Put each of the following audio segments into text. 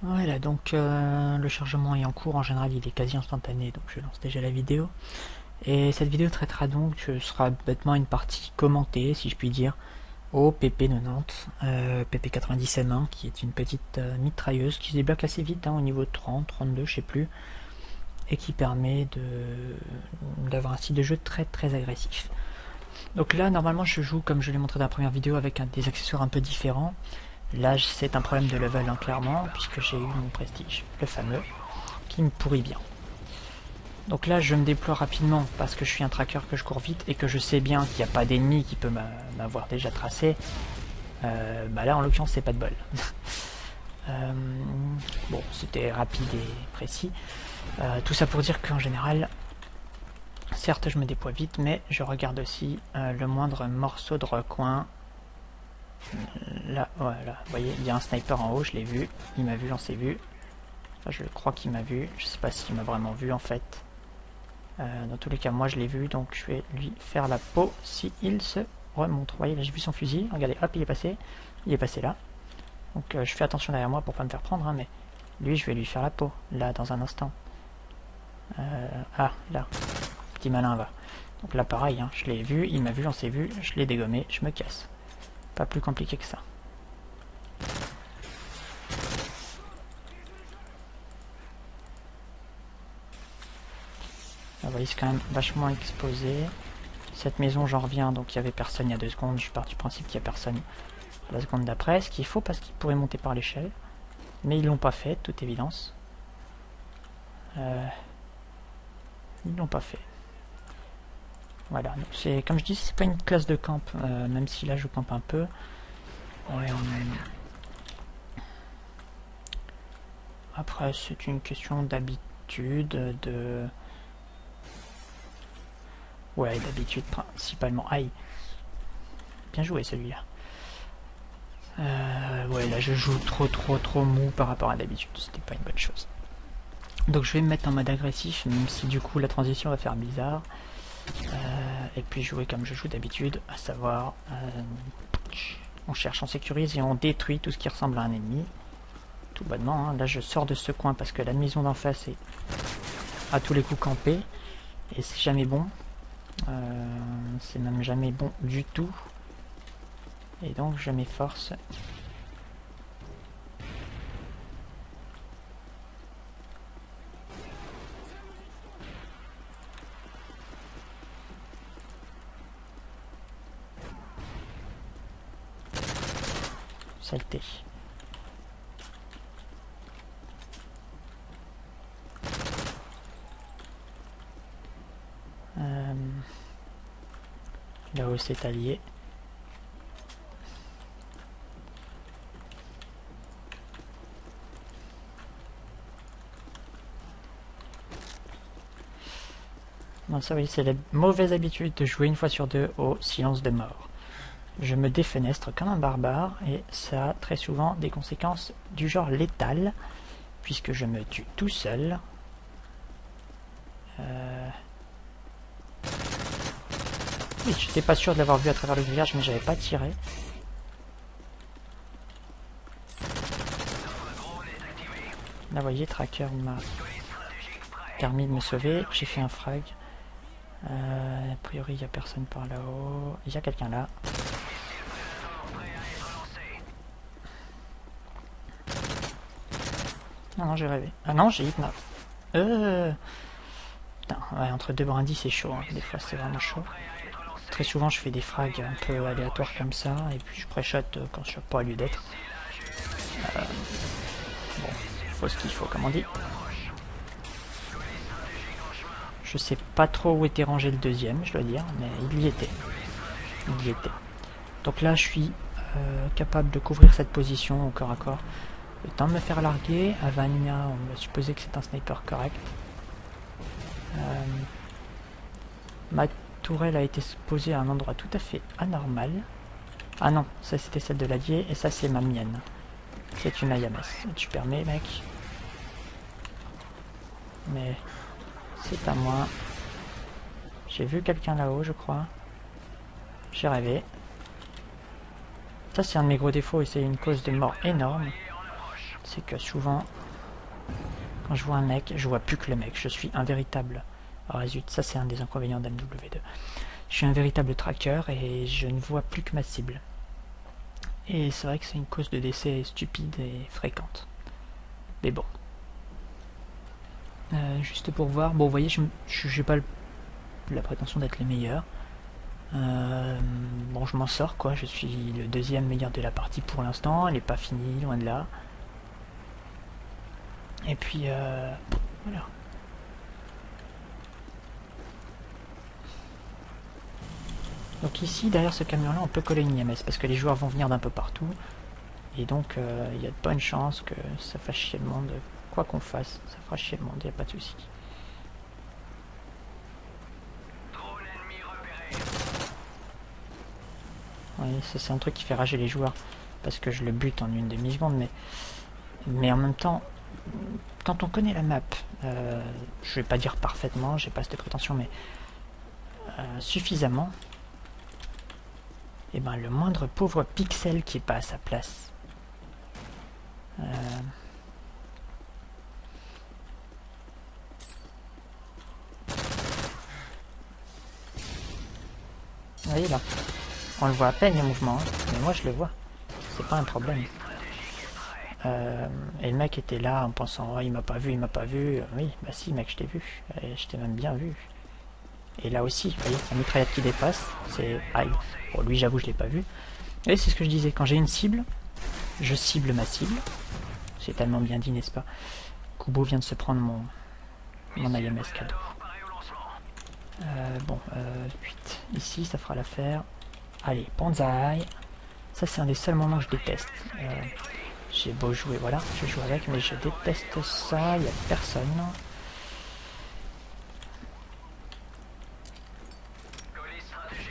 Voilà, donc le chargement est en cours, en général il est quasi instantané, donc je lance déjà la vidéo. Et cette vidéo traitera donc, sera bêtement une partie commentée, si je puis dire, au PP90, PP90M1, qui est une petite mitrailleuse qui se débloque assez vite, hein, au niveau 30, 32, je sais plus, et qui permet d'avoir un style de jeu très très agressif. Donc là, normalement, je joue, comme je l'ai montré dans la première vidéo, avec des accessoires un peu différents. Là, c'est un problème de level, hein, clairement, puisque j'ai eu mon prestige, le fameux, qui me pourrit bien. Donc là, je me déploie rapidement parce que je suis un tracker, que je cours vite et que je sais bien qu'il n'y a pas d'ennemi qui peut m'avoir déjà tracé. Bah là, en l'occurrence, c'est pas de bol. Bon, c'était rapide et précis. Tout ça pour dire qu'en général, certes, je me déploie vite, mais je regarde aussi le moindre morceau de recoin. Là, voilà, vous voyez, il y a un sniper en haut, je l'ai vu. Il m'a vu, j'en sais vu. Enfin, je crois qu'il m'a vu. Je sais pas s'il m'a vraiment vu en fait. Dans tous les cas, moi je l'ai vu, donc je vais lui faire la peau si il se remonte. Vous voyez, là j'ai vu son fusil. Regardez, hop, il est passé. Il est passé là. Donc je fais attention derrière moi pour pas me faire prendre, hein, mais lui, je vais lui faire la peau, là, dans un instant. Ah, là. Petit malin, va. Donc là, pareil, hein, je l'ai vu, il m'a vu, on s'est vu, je l'ai dégommé, je me casse. Pas plus compliqué que ça. Vous voyez, c'est quand même vachement exposé. Cette maison, j'en reviens, donc il y avait personne il y a 2 secondes. Je pars du principe qu'il n'y a personne la seconde d'après. Ce qu'il faut, parce qu'ils pourraient monter par l'échelle. Mais ils l'ont pas fait, de toute évidence. Ils l'ont pas fait. Voilà, c'est comme je dis, c'est pas une classe de camp, même si là je campe un peu. Après, c'est une question d'habitude, ouais, d'habitude principalement. Aïe, bien joué celui-là. Ouais, là je joue trop mou par rapport à d'habitude, c'était pas une bonne chose. Donc je vais me mettre en mode agressif, même si du coup la transition va faire bizarre. Et puis jouer comme je joue d'habitude, à savoir on cherche, on sécurise et on détruit tout ce qui ressemble à un ennemi. Tout bonnement, hein. Là je sors de ce coin parce que la maison d'en face est à tous les coups campée. Et c'est jamais bon. C'est même jamais bon du tout. Et donc je m'efforce. Saleté. Là-haut c'est allié. Non, ça oui, c'est la mauvaise habitude de jouer une fois sur deux au silence de mort. Je me défenestre comme un barbare et ça a très souvent des conséquences du genre létales, puisque je me tue tout seul. Oui, j'étais pas sûr de l'avoir vu à travers le grillage, mais j'avais pas tiré. Là, vous voyez, Tracker m'a permis de me sauver. J'ai fait un frag. A priori, il n'y a personne par là-haut. Il y a quelqu'un là. Ah non, j'ai rêvé. Ah non, j'ai hitnap. Putain, ouais, entre deux brindilles, c'est chaud. Hein. Des fois, c'est vraiment chaud. Très souvent, je fais des frags un peu aléatoires comme ça. Et puis, je pré-shot quand je suis pas à lieu d'être. Bon, il faut ce qu'il faut, comme on dit. Je sais pas trop où était rangé le deuxième, je dois dire, mais il y était. Il y était. Donc là, je suis capable de couvrir cette position au corps à corps. Le temps de me faire larguer. À Vanilla, on va supposer que c'est un sniper correct. Ma tourelle a été posée à un endroit tout à fait anormal. Ah non, ça c'était celle de l'allié, et ça c'est ma mienne. C'est une IMS. Tu permets, mec? Mais c'est à moi. J'ai vu quelqu'un là-haut, je crois. J'ai rêvé. Ça, c'est un de mes gros défauts et c'est une cause de mort énorme. c'est que souvent, quand je vois un mec, je vois plus que le mec. Je suis un véritable... Ah zut, ça c'est un des inconvénients d'MW2. Je suis un véritable tracker et je ne vois plus que ma cible. Et c'est vrai que c'est une cause de décès stupide et fréquente. Mais bon. Juste pour voir, bon vous voyez, je n'ai pas la prétention d'être le meilleur. Bon, je m'en sors quoi, je suis le deuxième meilleur de la partie pour l'instant, elle n'est pas finie, loin de là. Et puis, voilà. Donc ici, derrière ce camion-là, on peut coller une IMS, parce que les joueurs vont venir d'un peu partout. Et donc, il y a de bonnes chances que ça fasse chier le monde. Quoi qu'on fasse, ça fera chier le monde, il n'y a pas de souci. Oui, ça c'est un truc qui fait rager les joueurs, parce que je le bute en une demi-seconde, mais en même temps, quand on connaît la map, je vais pas dire parfaitement, j'ai pas cette prétention, mais suffisamment, et ben le moindre pauvre pixel qui est pas à sa place. Vous voyez là, on le voit à peine le mouvement, hein, mais moi je le vois, c'est pas un problème. Et le mec était là en pensant, oh, il m'a pas vu, il m'a pas vu. Oui, bah si mec, je t'ai vu, et je t'ai même bien vu. Et là aussi, vous voyez, la mitraillette qui dépasse, c'est aïe. Bon, lui j'avoue je l'ai pas vu. Et c'est ce que je disais, quand j'ai une cible, je cible ma cible. C'est tellement bien dit, n'est-ce pas? Kubo vient de se prendre mon IMS cadeau. Bon, 8. Ici, ça fera l'affaire. Allez, Banzai. Ça, c'est un des seuls moments que je déteste. J'ai beau jouer, voilà, je joue avec, mais je déteste ça, il n'y a personne.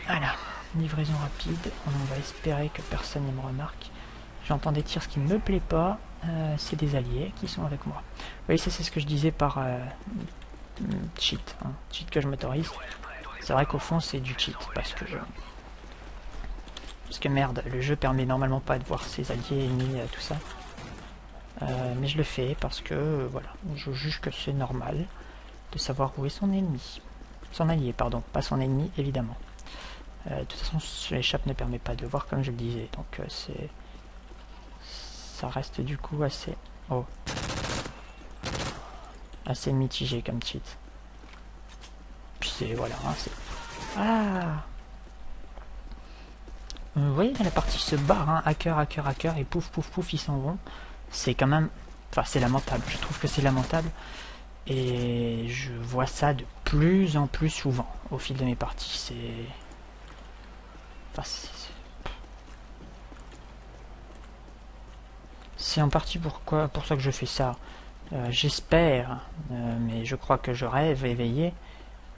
Voilà, livraison rapide, on va espérer que personne ne me remarque. J'entends des tirs, ce qui ne me plaît pas, c'est des alliés qui sont avec moi. Vous voyez, ça c'est ce que je disais par cheat, hein, cheat que je m'autorise. C'est vrai qu'au fond c'est du cheat, parce que merde, le jeu permet normalement pas de voir ses alliés, ennemis, tout ça. Mais je le fais parce que, voilà, je juge que c'est normal de savoir où est son ennemi. Son allié, pardon, pas son ennemi, évidemment. De toute façon, l'échappe ne permet pas de le voir, comme je le disais, donc ça reste du coup assez... Oh. Assez mitigé comme cheat. Puis c'est... Voilà, hein, c'est... Ah, vous voyez, la partie se barre, hein, hacker, hacker, hacker, et pouf, pouf, pouf, ils s'en vont. C'est quand même... Enfin, c'est lamentable, je trouve que c'est lamentable. Et je vois ça de plus en plus souvent au fil de mes parties. C'est... Enfin, c'est en partie pour ça que je fais ça. J'espère, mais je crois que je rêve éveillé,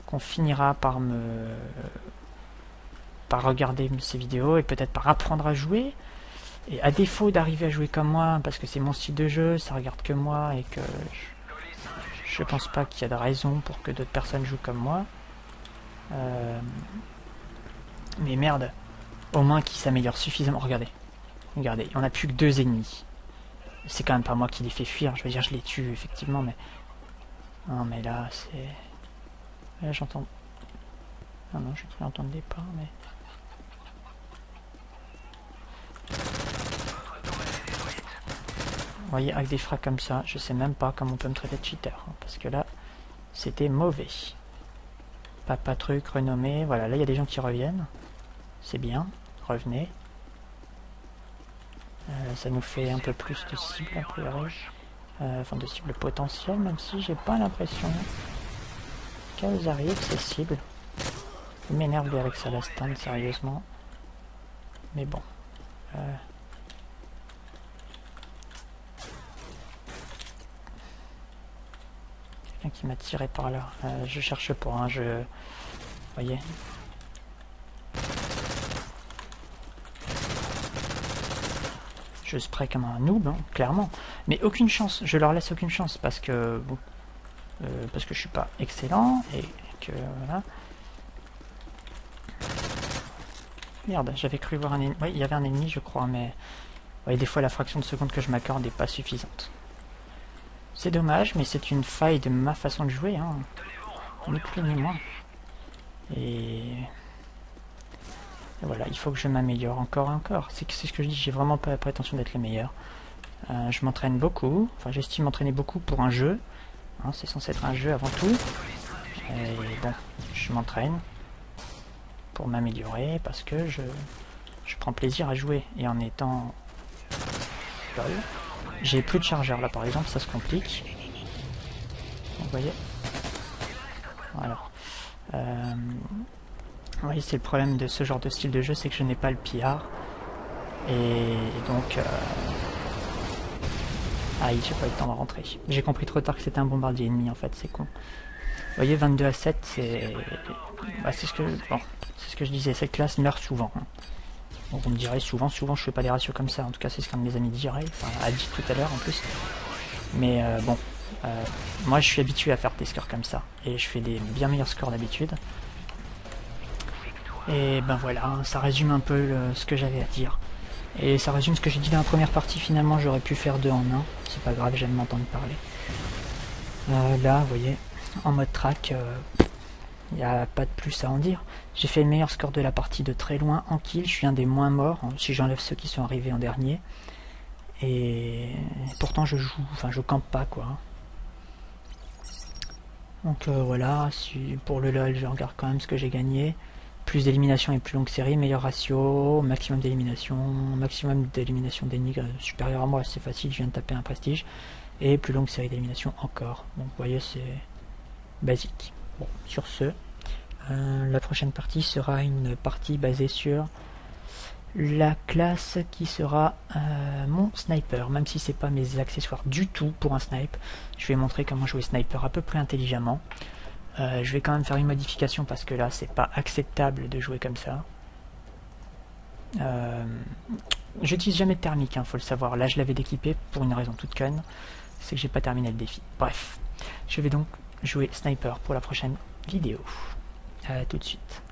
qu'on finira par regarder ces vidéos et peut-être par apprendre à jouer. Et à défaut d'arriver à jouer comme moi, parce que c'est mon style de jeu, ça regarde que moi et que je pense pas qu'il y a de raison pour que d'autres personnes jouent comme moi. Mais merde, au moins qu'ils s'améliorent suffisamment. Regardez, regardez, on n'a plus que 2 ennemis. C'est quand même pas moi qui les fais fuir, je veux dire je les tue effectivement, mais... Non mais là c'est... Là j'entends... Ah non, j'ai cru entendre des pas, mais... Vous voyez, avec des frags comme ça, je sais même pas comment on peut me traiter de cheater, hein, parce que là, c'était mauvais. Papa truc, renommé, voilà, là il y a des gens qui reviennent. C'est bien, revenez. Ça nous fait un peu plus de cibles, a priori. Enfin, de cibles potentielles, même si j'ai pas l'impression qu'elles arrivent, ces cibles. Il m'énerve avec ça, la stand, sérieusement. Mais bon. Quelqu'un qui m'a tiré par là. Je cherche pas, hein, Vous voyez. Je spray comme un noob, hein, clairement. Mais aucune chance, je leur laisse aucune chance parce que je suis pas excellent et que voilà. Merde, j'avais cru voir un ennemi. Oui, il y avait un ennemi, je crois, mais voyez, des fois la fraction de seconde que je m'accorde n'est pas suffisante. C'est dommage, mais c'est une faille de ma façon de jouer, hein. Ni plus ni moins. Et voilà, il faut que je m'améliore encore et encore. C'est ce que je dis, j'ai vraiment pas la prétention d'être le meilleur. Je m'entraîne beaucoup, enfin j'estime m'entraîner beaucoup pour un jeu. Hein, c'est censé être un jeu avant tout. Et bon, je m'entraîne pour m'améliorer parce que je prends plaisir à jouer. Et en étant... Lol. J'ai plus de chargeur là par exemple, ça se complique. Vous voyez. Voilà. Vous voyez, c'est le problème de ce genre de style de jeu, c'est que je n'ai pas le PR. Et donc... Aïe, j'ai pas eu le temps de rentrer. J'ai compris trop tard que c'était un bombardier ennemi en fait, c'est con. Vous voyez, 22 à 7, c'est... Bah, c'est ce que... Bon, c'est ce que je disais, cette classe meurt souvent. Hein. Bon, vous me direz, souvent je fais pas des ratios comme ça. En tout cas, c'est ce qu'un de mes amis dirait. Enfin, a dit tout à l'heure en plus. Mais bon, moi je suis habitué à faire des scores comme ça. Et je fais des bien meilleurs scores d'habitude. Et ben voilà, ça résume un peu ce que j'avais à dire. Et ça résume ce que j'ai dit dans la première partie, finalement j'aurais pu faire 2 en 1. C'est pas grave, j'aime m'entendre parler. Là, vous voyez, en mode track, il n'y a pas de plus à en dire. J'ai fait le meilleur score de la partie de très loin en kill, je suis un des moins morts, si j'enlève ceux qui sont arrivés en dernier. Et pourtant je joue, enfin je campe pas quoi. Donc voilà, pour le LOL je regarde quand même ce que j'ai gagné. Plus d'élimination et plus longue série, meilleur ratio, maximum d'élimination d'ennemis supérieur à moi, c'est facile, je viens de taper un prestige. Et plus longue série d'élimination encore. Donc vous voyez, c'est basique. Bon, sur ce, la prochaine partie sera une partie basée sur la classe qui sera mon sniper, même si c'est pas mes accessoires du tout pour un snipe. Je vais montrer comment jouer sniper à peu près intelligemment. Je vais quand même faire une modification parce que là c'est pas acceptable de jouer comme ça. J'utilise jamais de thermique, hein, faut le savoir. Là je l'avais d'équiper pour une raison toute conne, c'est que j'ai pas terminé le défi. Bref, je vais donc jouer sniper pour la prochaine vidéo. À tout de suite.